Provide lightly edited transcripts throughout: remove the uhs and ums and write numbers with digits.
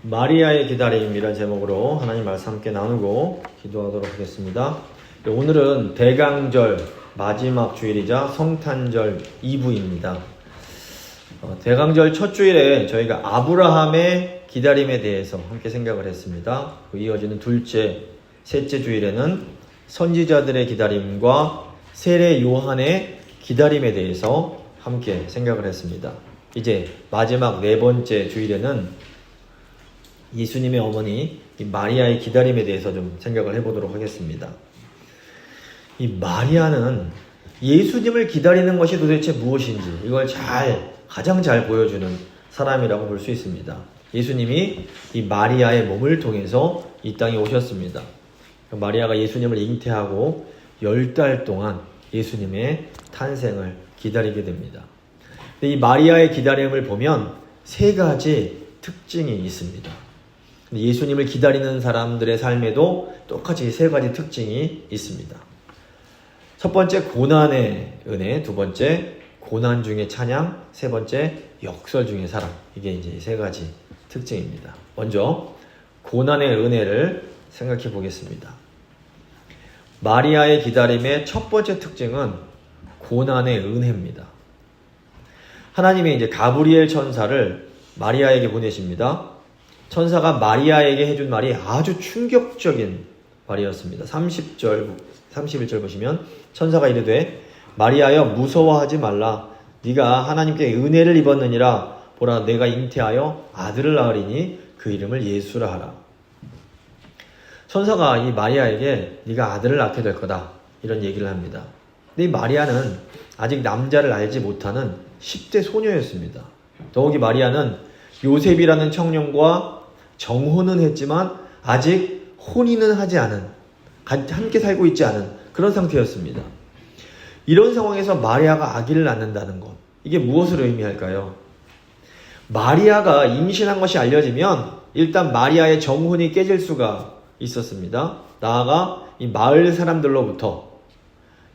마리아의 기다림이라는 제목으로 하나님 말씀 함께 나누고 기도하도록 하겠습니다. 오늘은 대강절 마지막 주일이자 성탄절 2부입니다. 대강절 첫 주일에 저희가 아브라함의 기다림에 대해서 함께 생각을 했습니다. 그 이어지는 둘째, 셋째 주일에는 선지자들의 기다림과 세례 요한의 기다림에 대해서 함께 생각을 했습니다. 이제 마지막 네 번째 주일에는 예수님의 어머니 마리아의 기다림에 대해서 좀 생각을 해보도록 하겠습니다. 이 마리아는 예수님을 기다리는 것이 도대체 무엇인지 이걸 가장 잘 보여주는 사람이라고 볼 수 있습니다. 예수님이 이 마리아의 몸을 통해서 이 땅에 오셨습니다. 마리아가 예수님을 잉태하고 10달 동안 예수님의 탄생을 기다리게 됩니다. 이 마리아의 기다림을 보면 세 가지 특징이 있습니다. 예수님을 기다리는 사람들의 삶에도 똑같이 세 가지 특징이 있습니다. 첫 번째, 고난의 은혜. 두 번째, 고난 중의 찬양. 세 번째, 역설 중의 사랑. 이게 이제 세 가지 특징입니다. 먼저 고난의 은혜를 생각해 보겠습니다. 마리아의 기다림의 첫 번째 특징은 고난의 은혜입니다. 하나님이 이제 가브리엘 천사를 마리아에게 보내십니다. 천사가 마리아에게 해준 말이 아주 충격적인 말이었습니다. 31절 보시면 천사가 이르되 마리아여 무서워하지 말라. 네가 하나님께 은혜를 입었느니라. 보라 내가 잉태하여 아들을 낳으리니 그 이름을 예수라 하라. 천사가 이 마리아에게 네가 아들을 낳게 될 거다 이런 얘기를 합니다. 근데 이 마리아는 아직 남자를 알지 못하는 10대 소녀였습니다. 더욱이 마리아는 요셉이라는 청년과 정혼은 했지만 아직 혼인은 하지 않은, 함께 살고 있지 않은 그런 상태였습니다. 이런 상황에서 마리아가 아기를 낳는다는 것, 이게 무엇을 의미할까요? 마리아가 임신한 것이 알려지면 일단 마리아의 정혼이 깨질 수가 있었습니다. 나아가 이 마을 사람들로부터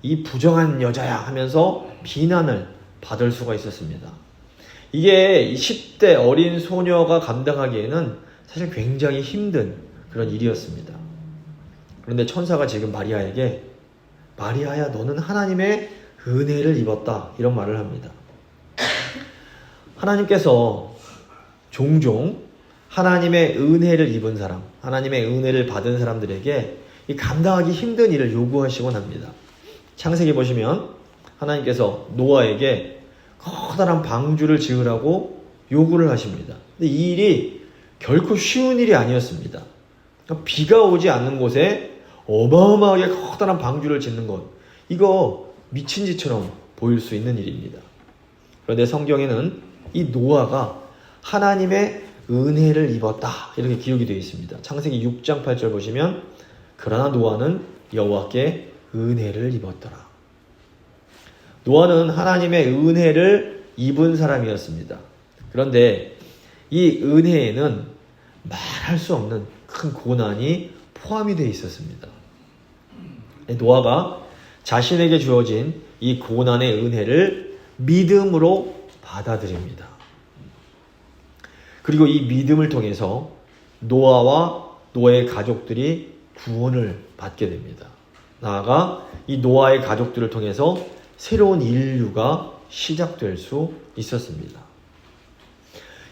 이 부정한 여자야 하면서 비난을 받을 수가 있었습니다. 이게 10대 어린 소녀가 감당하기에는 사실 굉장히 힘든 그런 일이었습니다. 그런데 천사가 지금 마리아에게 마리아야 너는 하나님의 은혜를 입었다 이런 말을 합니다. 하나님께서 종종 하나님의 은혜를 입은 사람, 하나님의 은혜를 받은 사람들에게 이 감당하기 힘든 일을 요구하시곤 합니다. 창세기 보시면 하나님께서 노아에게 커다란 방주를 지으라고 요구를 하십니다. 근데 이 일이 결코 쉬운 일이 아니었습니다. 비가 오지 않는 곳에 어마어마하게 커다란 방주를 짓는 것, 이거 미친 짓처럼 보일 수 있는 일입니다. 그런데 성경에는 이 노아가 하나님의 은혜를 입었다 이렇게 기록이 되어 있습니다. 창세기 6장 8절 보시면 그러나 노아는 여호와께 은혜를 입었더라. 노아는 하나님의 은혜를 입은 사람이었습니다. 그런데 이 은혜에는 말할 수 없는 큰 고난이 포함이 되어 있었습니다. 노아가 자신에게 주어진 이 고난의 은혜를 믿음으로 받아들입니다. 그리고 이 믿음을 통해서 노아와 노아의 가족들이 구원을 받게 됩니다. 나아가 이 노아의 가족들을 통해서 새로운 인류가 시작될 수 있었습니다.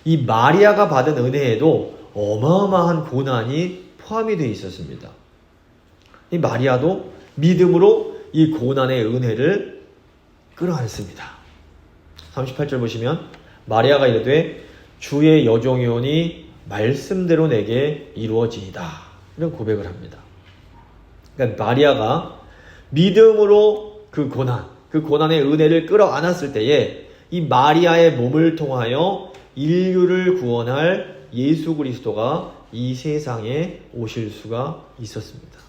이 마리아가 받은 은혜에도 어마어마한 고난이 포함이 되어 있었습니다. 이 마리아도 믿음으로 이 고난의 은혜를 끌어안습니다. 38절 보시면 마리아가 이르되 주의 여종이오니 말씀대로 내게 이루어지이다 이런 고백을 합니다. 그러니까 마리아가 믿음으로 그 고난의 은혜를 끌어안았을 때에 이 마리아의 몸을 통하여 인류를 구원할 예수 그리스도가 이 세상에 오실 수가 있었습니다.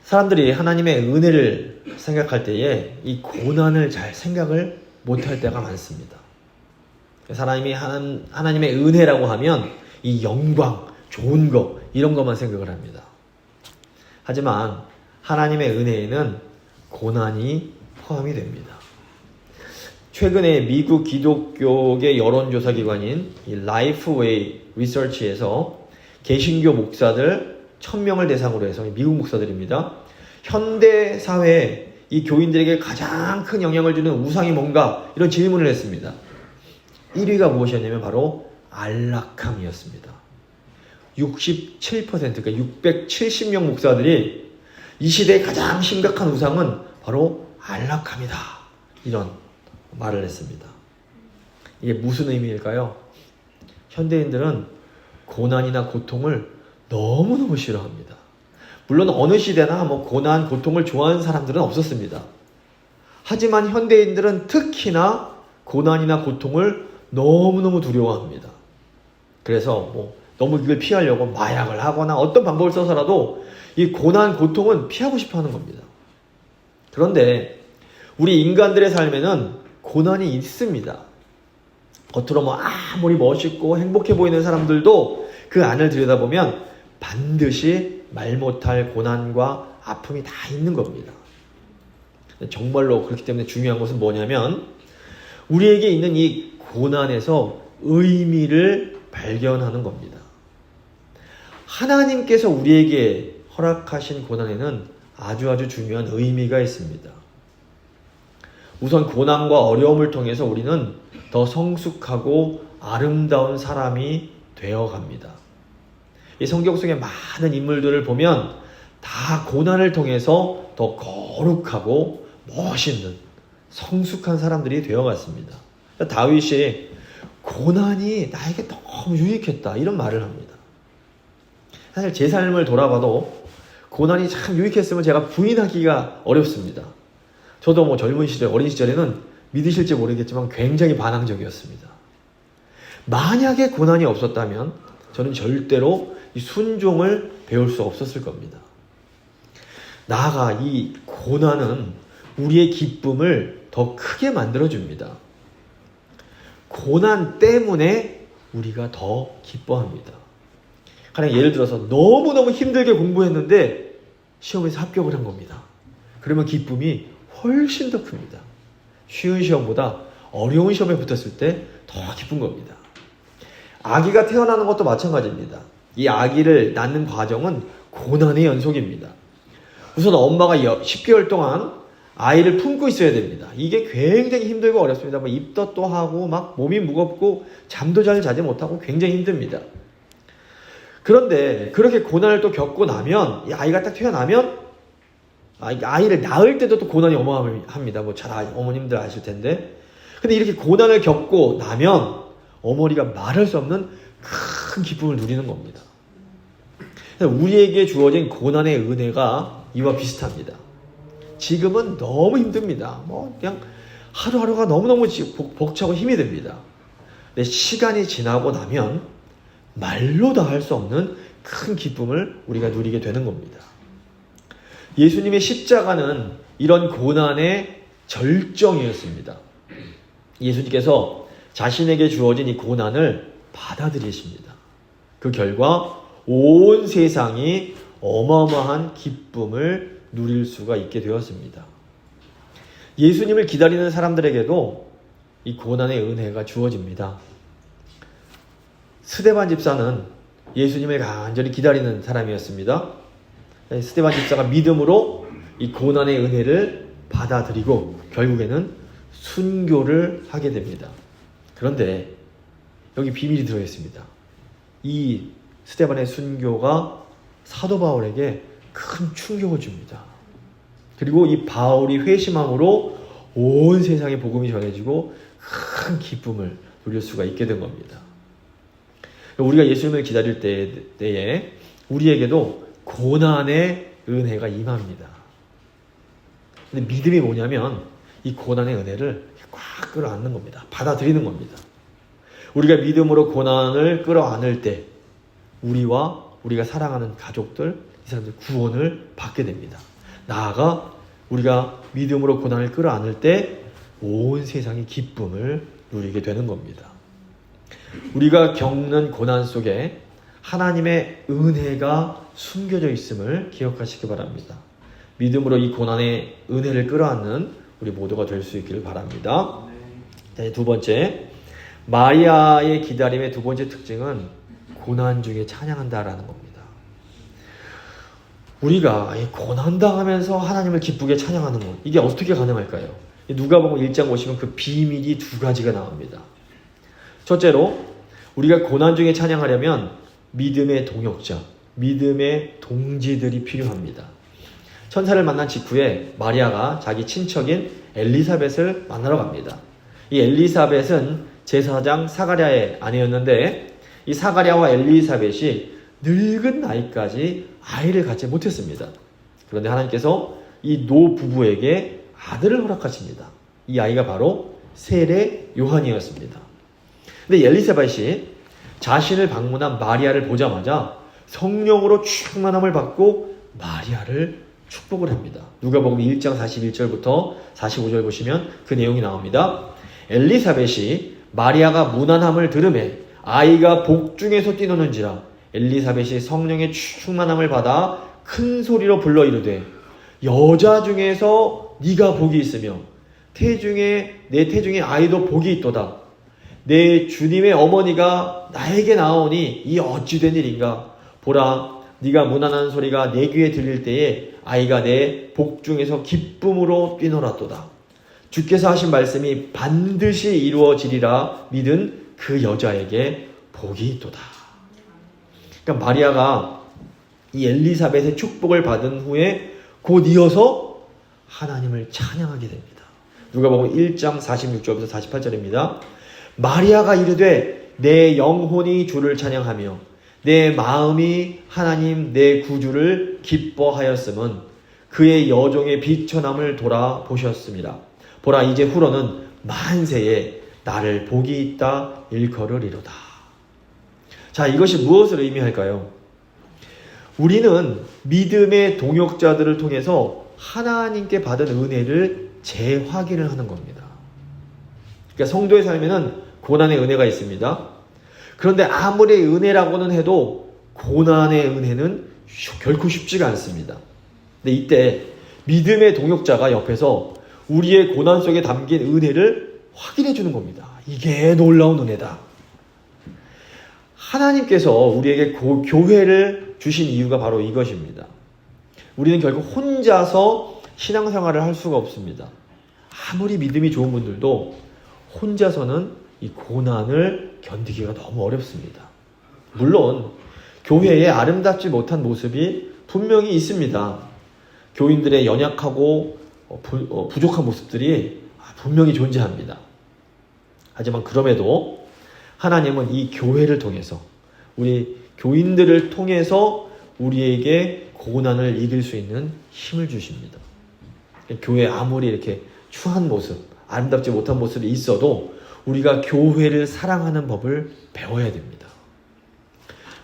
사람들이 하나님의 은혜를 생각할 때에 이 고난을 잘 생각을 못할 때가 많습니다. 하나님의 은혜라고 하면 이 영광, 좋은 것 이런 것만 생각을 합니다. 하지만 하나님의 은혜에는 고난이 포함이 됩니다. 최근에 미국 기독교계 여론조사 기관인 이 라이프웨이 리서치에서 개신교 목사들 1000명을 대상으로 해서 미국 목사들입니다. 현대 사회에 이 교인들에게 가장 큰 영향을 주는 우상이 뭔가 이런 질문을 했습니다. 1위가 무엇이었냐면 바로 안락함이었습니다. 67% 그러니까 670명 목사들이 이 시대의 가장 심각한 우상은 바로 안락함이다. 이런 말을 했습니다. 이게 무슨 의미일까요? 현대인들은 고난이나 고통을 너무너무 싫어합니다. 물론 어느 시대나 고난, 고통을 좋아하는 사람들은 없었습니다. 하지만 현대인들은 특히나 고난이나 고통을 너무너무 두려워합니다. 그래서 너무 이걸 피하려고 마약을 하거나 어떤 방법을 써서라도 이 고난, 고통은 피하고 싶어 하는 겁니다. 그런데 우리 인간들의 삶에는 고난이 있습니다. 겉으로 아무리 멋있고 행복해 보이는 사람들도 그 안을 들여다보면 반드시 말 못할 고난과 아픔이 다 있는 겁니다. 정말로 그렇기 때문에 중요한 것은 뭐냐면 우리에게 있는 이 고난에서 의미를 발견하는 겁니다. 하나님께서 우리에게 허락하신 고난에는 아주 중요한 의미가 있습니다. 우선 고난과 어려움을 통해서 우리는 더 성숙하고 아름다운 사람이 되어갑니다. 이 성경 속의 많은 인물들을 보면 다 고난을 통해서 더 거룩하고 멋있는 성숙한 사람들이 되어갔습니다. 다윗이 고난이 나에게 너무 유익했다 이런 말을 합니다. 사실 제 삶을 돌아봐도 고난이 참 유익했으면 제가 부인하기가 어렵습니다. 저도 젊은 시절, 어린 시절에는 믿으실지 모르겠지만 굉장히 반항적이었습니다. 만약에 고난이 없었다면 저는 절대로 이 순종을 배울 수 없었을 겁니다. 나아가 이 고난은 우리의 기쁨을 더 크게 만들어줍니다. 고난 때문에 우리가 더 기뻐합니다. 가령 예를 들어서 너무너무 힘들게 공부했는데 시험에서 합격을 한 겁니다. 그러면 기쁨이 훨씬 더 큽니다. 쉬운 시험보다 어려운 시험에 붙었을 때 더 기쁜 겁니다. 아기가 태어나는 것도 마찬가지입니다. 이 아기를 낳는 과정은 고난의 연속입니다. 우선 엄마가 10개월 동안 아이를 품고 있어야 됩니다. 이게 굉장히 힘들고 어렵습니다. 입덧도 하고 몸이 무겁고 잠도 잘 자지 못하고 굉장히 힘듭니다. 그런데 그렇게 고난을 또 겪고 나면 이 아이가 딱 태어나면 아이를 낳을 때도 또 고난이 어마어마합니다. 잘 어머님들 아실 텐데. 근데 이렇게 고난을 겪고 나면 어머니가 말할 수 없는 큰 기쁨을 누리는 겁니다. 우리에게 주어진 고난의 은혜가 이와 비슷합니다. 지금은 너무 힘듭니다. 그냥 하루하루가 너무너무 벅차고 힘이 듭니다. 근데 시간이 지나고 나면 말로 다 할 수 없는 큰 기쁨을 우리가 누리게 되는 겁니다. 예수님의 십자가는 이런 고난의 절정이었습니다. 예수님께서 자신에게 주어진 이 고난을 받아들이십니다. 그 결과 온 세상이 어마어마한 기쁨을 누릴 수가 있게 되었습니다. 예수님을 기다리는 사람들에게도 이 고난의 은혜가 주어집니다. 스데반 집사는 예수님을 간절히 기다리는 사람이었습니다. 스데반 집사가 믿음으로 이 고난의 은혜를 받아들이고 결국에는 순교를 하게 됩니다. 그런데 여기 비밀이 들어있습니다. 이 스데반의 순교가 사도 바울에게 큰 충격을 줍니다. 그리고 이 바울이 회심함으로 온 세상에 복음이 전해지고 큰 기쁨을 누릴 수가 있게 된 겁니다. 우리가 예수님을 기다릴 때에 우리에게도 고난의 은혜가 임합니다. 근데 믿음이 뭐냐면 이 고난의 은혜를 꽉 끌어안는 겁니다. 받아들이는 겁니다. 우리가 믿음으로 고난을 끌어안을 때 우리와 우리가 사랑하는 가족들, 이 사람들 구원을 받게 됩니다. 나아가 우리가 믿음으로 고난을 끌어안을 때 온 세상의 기쁨을 누리게 되는 겁니다. 우리가 겪는 고난 속에 하나님의 은혜가 숨겨져 있음을 기억하시기 바랍니다. 믿음으로 이 고난의 은혜를 끌어안는 우리 모두가 될 수 있기를 바랍니다. 자, 두 번째, 마리아의 기다림의 두 번째 특징은 고난 중에 찬양한다라는 겁니다. 우리가 고난당하면서 하나님을 기쁘게 찬양하는 것, 이게 어떻게 가능할까요? 누가복음 1장 보시면 그 비밀이 두 가지가 나옵니다. 첫째로, 우리가 고난 중에 찬양하려면 믿음의 동역자, 믿음의 동지들이 필요합니다. 천사를 만난 직후에 마리아가 자기 친척인 엘리사벳을 만나러 갑니다. 이 엘리사벳은 제사장 사가랴의 아내였는데, 이 사가랴와 엘리사벳이 늙은 나이까지 아이를 갖지 못했습니다. 그런데 하나님께서 이 노 부부에게 아들을 허락하십니다. 이 아이가 바로 세례 요한이었습니다. 근데 엘리사벳이 자신을 방문한 마리아를 보자마자 성령으로 충만함을 받고 마리아를 축복을 합니다. 누가복음 1장 41절부터 45절 보시면 그 내용이 나옵니다. 엘리사벳이 마리아가 무난함을 들으매 아이가 복중에서 뛰노는지라 엘리사벳이 성령의 충만함을 받아 큰 소리로 불러 이르되 여자 중에서 네가 복이 있으며 내 태중에 아이도 복이 있도다. 내 주님의 어머니가 나에게 나오니 이 어찌 된 일인가. 보라, 네가 무난한 소리가 내 귀에 들릴 때에 아이가 내 복중에서 기쁨으로 뛰놀았도다. 주께서 하신 말씀이 반드시 이루어지리라 믿은 그 여자에게 복이 있도다. 그러니까 마리아가 이 엘리사벳의 축복을 받은 후에 곧 이어서 하나님을 찬양하게 됩니다. 누가복음 1장 46절부터 48절입니다. 마리아가 이르되 내 영혼이 주를 찬양하며 내 마음이 하나님 내 구주를 기뻐하였음은 그의 여종의 비천함을 돌아보셨습니다. 보라, 이제 후로는 만세에 나를 복이 있다 일컬으리로다. 자, 이것이 무엇을 의미할까요? 우리는 믿음의 동역자들을 통해서 하나님께 받은 은혜를 재확인을 하는 겁니다. 그러니까 성도의 삶에는 고난의 은혜가 있습니다. 그런데 아무리 은혜라고는 해도 고난의 은혜는 결코 쉽지가 않습니다. 근데 이때 믿음의 동역자가 옆에서 우리의 고난 속에 담긴 은혜를 확인해 주는 겁니다. 이게 놀라운 은혜다. 하나님께서 우리에게 교회를 주신 이유가 바로 이것입니다. 우리는 결국 혼자서 신앙생활을 할 수가 없습니다. 아무리 믿음이 좋은 분들도 혼자서는 이 고난을 견디기가 너무 어렵습니다. 물론 교회에 아름답지 못한 모습이 분명히 있습니다. 교인들의 연약하고 부족한 모습들이 분명히 존재합니다. 하지만 그럼에도 하나님은 이 교회를 통해서, 우리 교인들을 통해서 우리에게 고난을 이길 수 있는 힘을 주십니다. 교회에 아무리 이렇게 추한 모습, 아름답지 못한 모습이 있어도 우리가 교회를 사랑하는 법을 배워야 됩니다.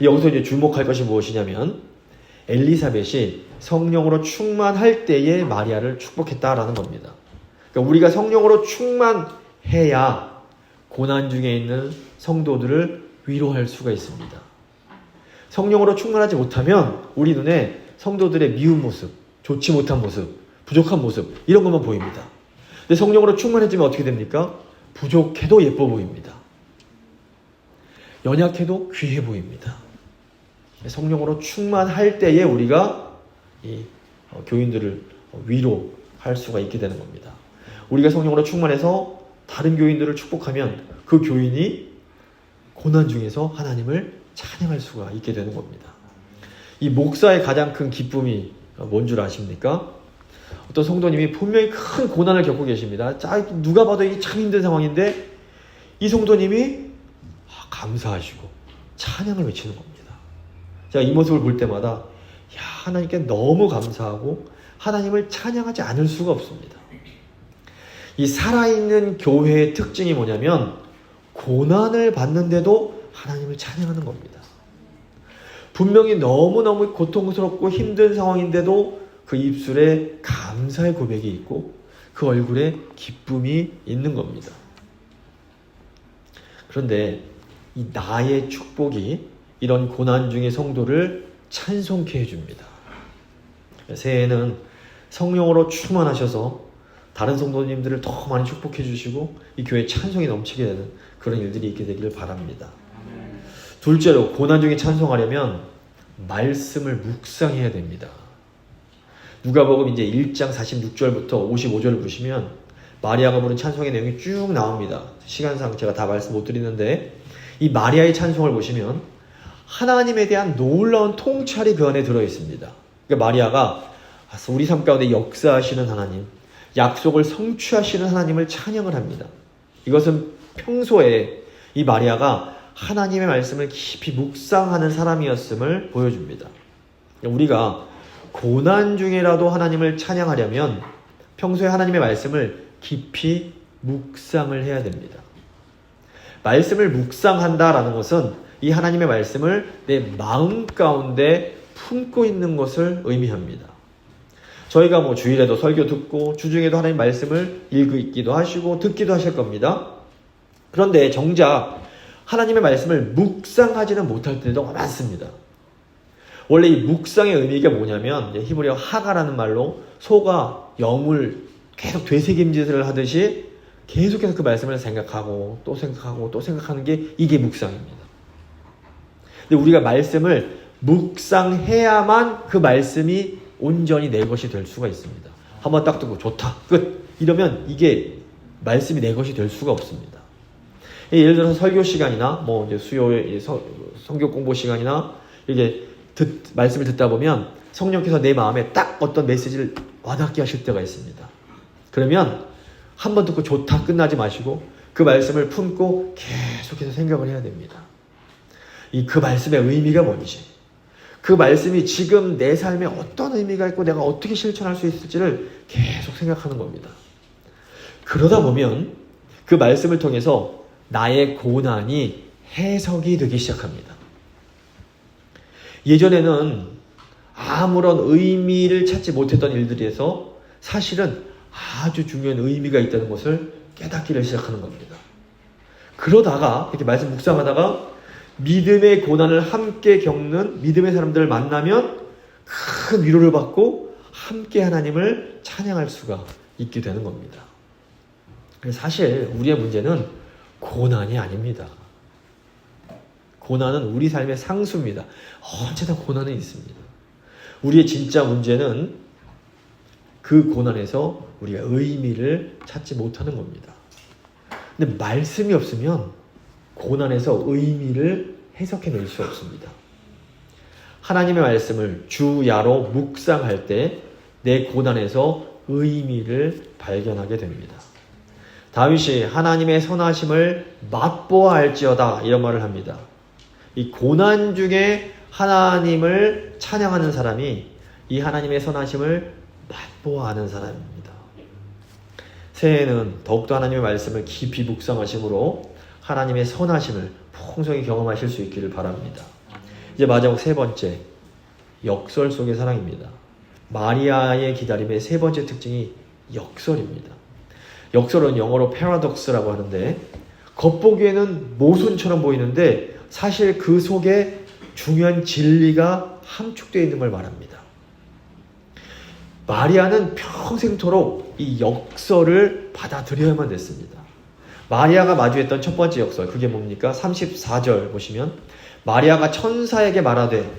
여기서 이제 주목할 것이 무엇이냐면 엘리사벳이 성령으로 충만할 때에 마리아를 축복했다라는 겁니다. 그러니까 우리가 성령으로 충만해야 고난 중에 있는 성도들을 위로할 수가 있습니다. 성령으로 충만하지 못하면 우리 눈에 성도들의 미운 모습, 좋지 못한 모습, 부족한 모습, 이런 것만 보입니다. 근데 성령으로 충만해지면 어떻게 됩니까? 부족해도 예뻐 보입니다. 연약해도 귀해 보입니다. 성령으로 충만할 때에 우리가 이 교인들을 위로할 수가 있게 되는 겁니다. 우리가 성령으로 충만해서 다른 교인들을 축복하면 그 교인이 고난 중에서 하나님을 찬양할 수가 있게 되는 겁니다. 이 목사의 가장 큰 기쁨이 뭔 줄 아십니까? 어떤 성도님이 분명히 큰 고난을 겪고 계십니다. 누가 봐도 이게 참 힘든 상황인데 이 성도님이 감사하시고 찬양을 외치는 겁니다. 제가 이 모습을 볼 때마다 하나님께 너무 감사하고 하나님을 찬양하지 않을 수가 없습니다. 이 살아있는 교회의 특징이 뭐냐면 고난을 받는데도 하나님을 찬양하는 겁니다. 분명히 너무너무 고통스럽고 힘든 상황인데도 그 입술에 감사의 고백이 있고 그 얼굴에 기쁨이 있는 겁니다. 그런데 이 나의 축복이 이런 고난 중의 성도를 찬송케 해줍니다. 새해에는 성령으로 충만하셔서 다른 성도님들을 더 많이 축복해 주시고 이 교회에 찬송이 넘치게 되는 그런 일들이 있게 되기를 바랍니다. 둘째로, 고난 중에 찬송하려면 말씀을 묵상해야 됩니다. 누가복음 이제 1장 46절부터 55절을 보시면 마리아가 부른 찬송의 내용이 쭉 나옵니다. 시간상 제가 다 말씀 못 드리는데 이 마리아의 찬송을 보시면 하나님에 대한 놀라운 통찰이 그 안에 들어 있습니다. 그러니까 마리아가 우리 삶 가운데 역사하시는 하나님, 약속을 성취하시는 하나님을 찬양을 합니다. 이것은 평소에 이 마리아가 하나님의 말씀을 깊이 묵상하는 사람이었음을 보여줍니다. 우리가 고난 중에라도 하나님을 찬양하려면 평소에 하나님의 말씀을 깊이 묵상을 해야 됩니다. 말씀을 묵상한다라는 것은 이 하나님의 말씀을 내 마음 가운데 품고 있는 것을 의미합니다. 저희가 뭐 주일에도 설교 듣고 주중에도 하나님 말씀을 읽기도 하시고 듣기도 하실 겁니다. 그런데 정작 하나님의 말씀을 묵상하지는 못할 때도 많습니다. 원래 이 묵상의 의미가 뭐냐면 히브리어 하가라는 말로 소가 영을 계속 되새김질을 하듯이 계속해서 그 말씀을 생각하고 또 생각하고 또 생각하는 게 이게 묵상입니다. 근데 우리가 말씀을 묵상해야만 그 말씀이 온전히 내 것이 될 수가 있습니다. 한번 딱 듣고 좋다 끝 이러면 이게 말씀이 내 것이 될 수가 없습니다. 예를 들어서 설교 시간이나 뭐 이제 수요일 성경 공부 시간이나 이게 말씀을 듣다 보면 성령께서 내 마음에 딱 어떤 메시지를 와닿게 하실 때가 있습니다. 그러면 한번 듣고 좋다 끝나지 마시고 그 말씀을 품고 계속해서 생각을 해야 됩니다. 그 말씀의 의미가 뭔지, 그 말씀이 지금 내 삶에 어떤 의미가 있고 내가 어떻게 실천할 수 있을지를 계속 생각하는 겁니다. 그러다 보면 그 말씀을 통해서 나의 고난이 해석이 되기 시작합니다. 예전에는 아무런 의미를 찾지 못했던 일들에서 사실은 아주 중요한 의미가 있다는 것을 깨닫기를 시작하는 겁니다. 그러다가 이렇게 말씀 묵상하다가 믿음의 고난을 함께 겪는 믿음의 사람들을 만나면 큰 위로를 받고 함께 하나님을 찬양할 수가 있게 되는 겁니다. 사실 우리의 문제는 고난이 아닙니다. 고난은 우리 삶의 상수입니다. 언제나 고난은 있습니다. 우리의 진짜 문제는 그 고난에서 우리가 의미를 찾지 못하는 겁니다. 근데 말씀이 없으면 고난에서 의미를 해석해낼 수 없습니다. 하나님의 말씀을 주야로 묵상할 때 내 고난에서 의미를 발견하게 됩니다. 다윗이 하나님의 선하심을 맛보아 알지어다 이런 말을 합니다. 이 고난 중에 하나님을 찬양하는 사람이 이 하나님의 선하심을 맛보아 아는 사람입니다. 새해에는 더욱더 하나님의 말씀을 깊이 묵상하심으로 하나님의 선하심을 풍성히 경험하실 수 있기를 바랍니다. 이제 마지막 세 번째, 역설 속의 사랑입니다. 마리아의 기다림의 세 번째 특징이 역설입니다. 역설은 영어로 paradox라고 하는데 겉보기에는 모순처럼 보이는데 사실 그 속에 중요한 진리가 함축되어 있는 걸 말합니다. 마리아는 평생토록 이 역설을 받아들여야만 됐습니다. 마리아가 마주했던 첫 번째 역설, 그게 뭡니까? 34절 보시면 마리아가 천사에게 말하되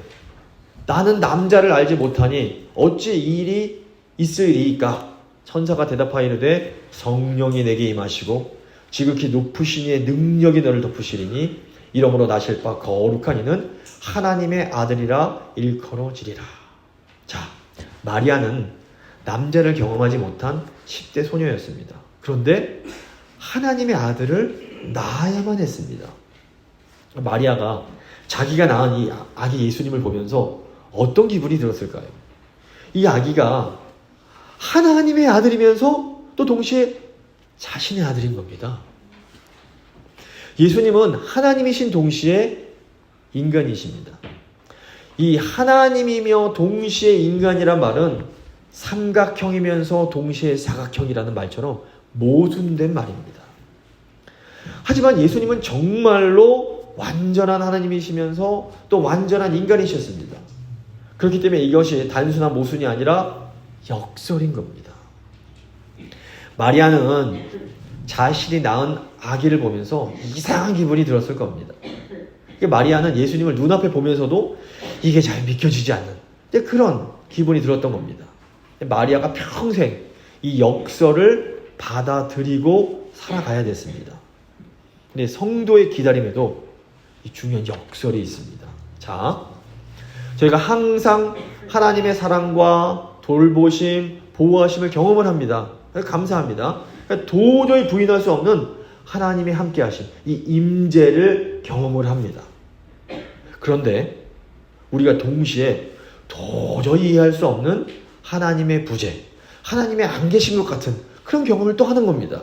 나는 남자를 알지 못하니 어찌 이 일이 있으리이까? 천사가 대답하여 이르되 성령이 내게 임하시고 지극히 높으신 이의 능력이 너를 덮으시리니 이러므로 나실 바 거룩한 이는 하나님의 아들이라 일컬어지리라. 자, 마리아는 남자를 경험하지 못한 10대 소녀였습니다. 그런데 하나님의 아들을 낳아야만 했습니다. 마리아가 자기가 낳은 이 아기 예수님을 보면서 어떤 기분이 들었을까요? 이 아기가 하나님의 아들이면서 또 동시에 자신의 아들인 겁니다. 예수님은 하나님이신 동시에 인간이십니다. 이 하나님이며 동시에 인간이란 말은 삼각형이면서 동시에 사각형이라는 말처럼 모순된 말입니다. 하지만 예수님은 정말로 완전한 하나님이시면서 또 완전한 인간이셨습니다. 그렇기 때문에 이것이 단순한 모순이 아니라 역설인 겁니다. 마리아는 자신이 낳은 아기를 보면서 이상한 기분이 들었을 겁니다. 마리아는 예수님을 눈앞에 보면서도 이게 잘 믿겨지지 않는 그런 기분이 들었던 겁니다. 마리아가 평생 이 역설을 받아들이고 살아가야 됐습니다. 근데 성도의 기다림에도 이 중요한 역설이 있습니다. 자, 저희가 항상 하나님의 사랑과 돌보심, 보호하심을 경험을 합니다. 감사합니다. 도저히 부인할 수 없는 하나님의 함께하심, 이 임재를 경험을 합니다. 그런데 우리가 동시에 도저히 이해할 수 없는 하나님의 부재, 하나님의 안 계신 것 같은 그런 경험을 또 하는 겁니다.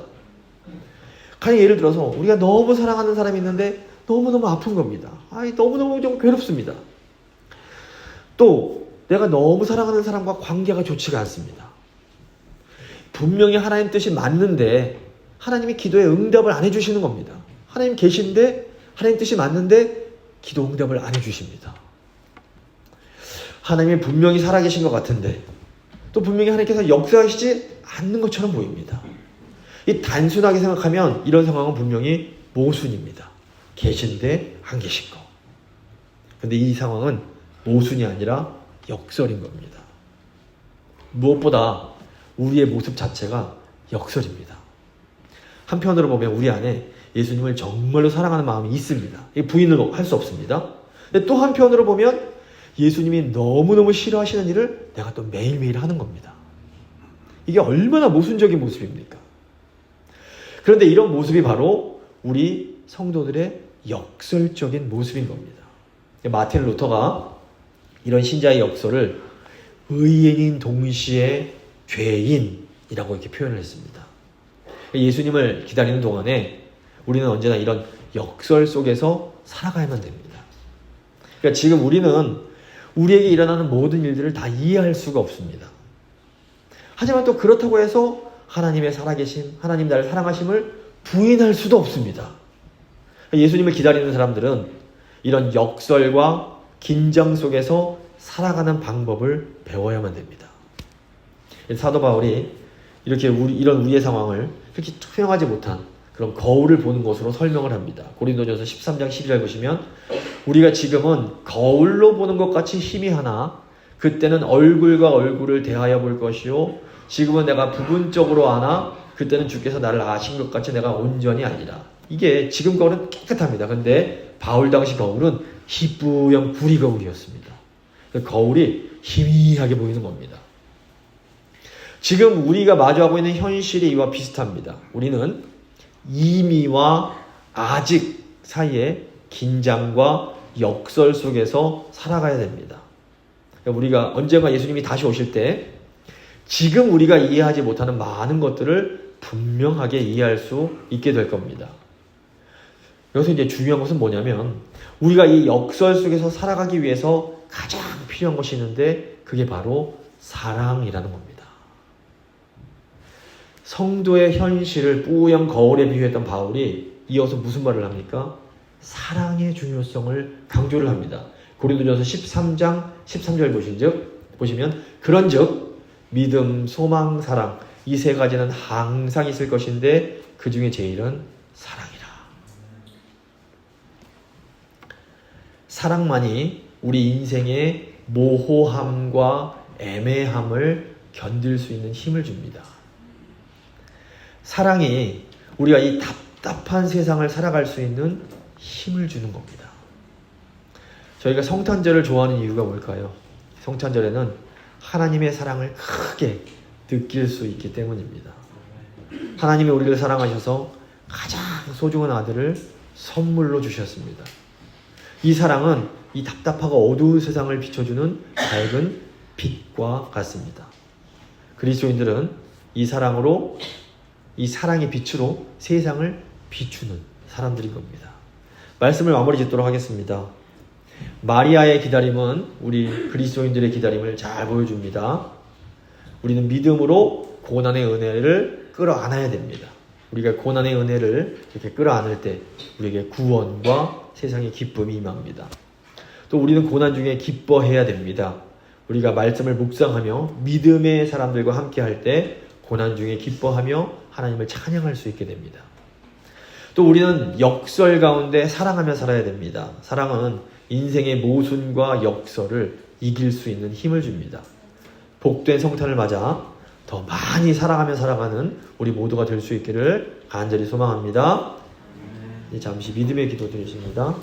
가령 예를 들어서 우리가 너무 사랑하는 사람이 있는데 너무너무 아픈 겁니다. 너무너무 좀 괴롭습니다. 또 내가 너무 사랑하는 사람과 관계가 좋지가 않습니다. 분명히 하나님 뜻이 맞는데 하나님이 기도에 응답을 안 해주시는 겁니다. 하나님 계신데 하나님 뜻이 맞는데 기도 응답을 안 해주십니다. 하나님이 분명히 살아계신 것 같은데 또 분명히 하나님께서 역사하시지 않는 것처럼 보입니다. 이 단순하게 생각하면 이런 상황은 분명히 모순입니다. 계신데 안 계신 거. 근데 이 상황은 모순이 아니라 역설인 겁니다. 무엇보다 우리의 모습 자체가 역설입니다. 한편으로 보면 우리 안에 예수님을 정말로 사랑하는 마음이 있습니다. 부인을 할 수 없습니다. 근데 또 한편으로 보면 예수님이 너무너무 싫어하시는 일을 내가 또 매일매일 하는 겁니다. 이게 얼마나 모순적인 모습입니까? 그런데 이런 모습이 바로 우리 성도들의 역설적인 모습인 겁니다. 마틴 루터가 이런 신자의 역설을 의인인 동시에 죄인이라고 이렇게 표현을 했습니다. 예수님을 기다리는 동안에 우리는 언제나 이런 역설 속에서 살아가야만 됩니다. 그러니까 지금 우리는 우리에게 일어나는 모든 일들을 다 이해할 수가 없습니다. 하지만 또 그렇다고 해서 하나님의 살아계심, 하나님 나를 사랑하심을 부인할 수도 없습니다. 예수님을 기다리는 사람들은 이런 역설과 긴장 속에서 살아가는 방법을 배워야만 됩니다. 사도 바울이 이렇게 이런 우리의 상황을 그렇게 투명하지 못한 그런 거울을 보는 것으로 설명을 합니다. 고린도전서 13장 12절 보시면 우리가 지금은 거울로 보는 것 같이 희미하나 그때는 얼굴과 얼굴을 대하여 볼 것이요 지금은 내가 부분적으로 아나 그때는 주께서 나를 아신 것 같이 내가 온전히 아니라. 이게 지금 거울은 깨끗합니다. 근데 바울 당시 거울은 희뿌연 구리 거울이었습니다. 거울이 희미하게 보이는 겁니다. 지금 우리가 마주하고 있는 현실이 이와 비슷합니다. 우리는 이미와 아직 사이에 긴장과 역설 속에서 살아가야 됩니다. 우리가 언젠가 예수님이 다시 오실 때 지금 우리가 이해하지 못하는 많은 것들을 분명하게 이해할 수 있게 될 겁니다. 여기서 이제 중요한 것은 뭐냐면 우리가 이 역설 속에서 살아가기 위해서 가장 필요한 것이 있는데 그게 바로 사랑이라는 겁니다. 성도의 현실을 뿌연 거울에 비유했던 바울이 이어서 무슨 말을 합니까? 사랑의 중요성을 강조를 합니다. 고린도전서 13장 13절 보시면 그런즉 믿음, 소망, 사랑 이 세 가지는 항상 있을 것인데 그 중에 제일은 사랑이라. 사랑만이 우리 인생의 모호함과 애매함을 견딜 수 있는 힘을 줍니다. 사랑이 우리가 이 답답한 세상을 살아갈 수 있는 힘을 주는 겁니다. 저희가 성탄절을 좋아하는 이유가 뭘까요? 성탄절에는 하나님의 사랑을 크게 느낄 수 있기 때문입니다. 하나님이 우리를 사랑하셔서 가장 소중한 아들을 선물로 주셨습니다. 이 사랑은 이 답답하고 어두운 세상을 비춰주는 밝은 빛과 같습니다. 그리스도인들은 이 사랑으로 이 사랑의 빛으로 세상을 비추는 사람들인 겁니다. 말씀을 마무리 짓도록 하겠습니다. 마리아의 기다림은 우리 그리스도인들의 기다림을 잘 보여줍니다. 우리는 믿음으로 고난의 은혜를 끌어안아야 됩니다. 우리가 고난의 은혜를 이렇게 끌어안을 때 우리에게 구원과 세상의 기쁨이 임합니다. 또 우리는 고난 중에 기뻐해야 됩니다. 우리가 말씀을 묵상하며 믿음의 사람들과 함께 할 때 고난 중에 기뻐하며 하나님을 찬양할 수 있게 됩니다. 또 우리는 역설 가운데 사랑하며 살아야 됩니다. 사랑은 인생의 모순과 역설을 이길 수 있는 힘을 줍니다. 복된 성탄을 맞아 더 많이 사랑하며 살아가는 우리 모두가 될 수 있기를 간절히 소망합니다. 이제 잠시 믿음의 기도 드리십니다.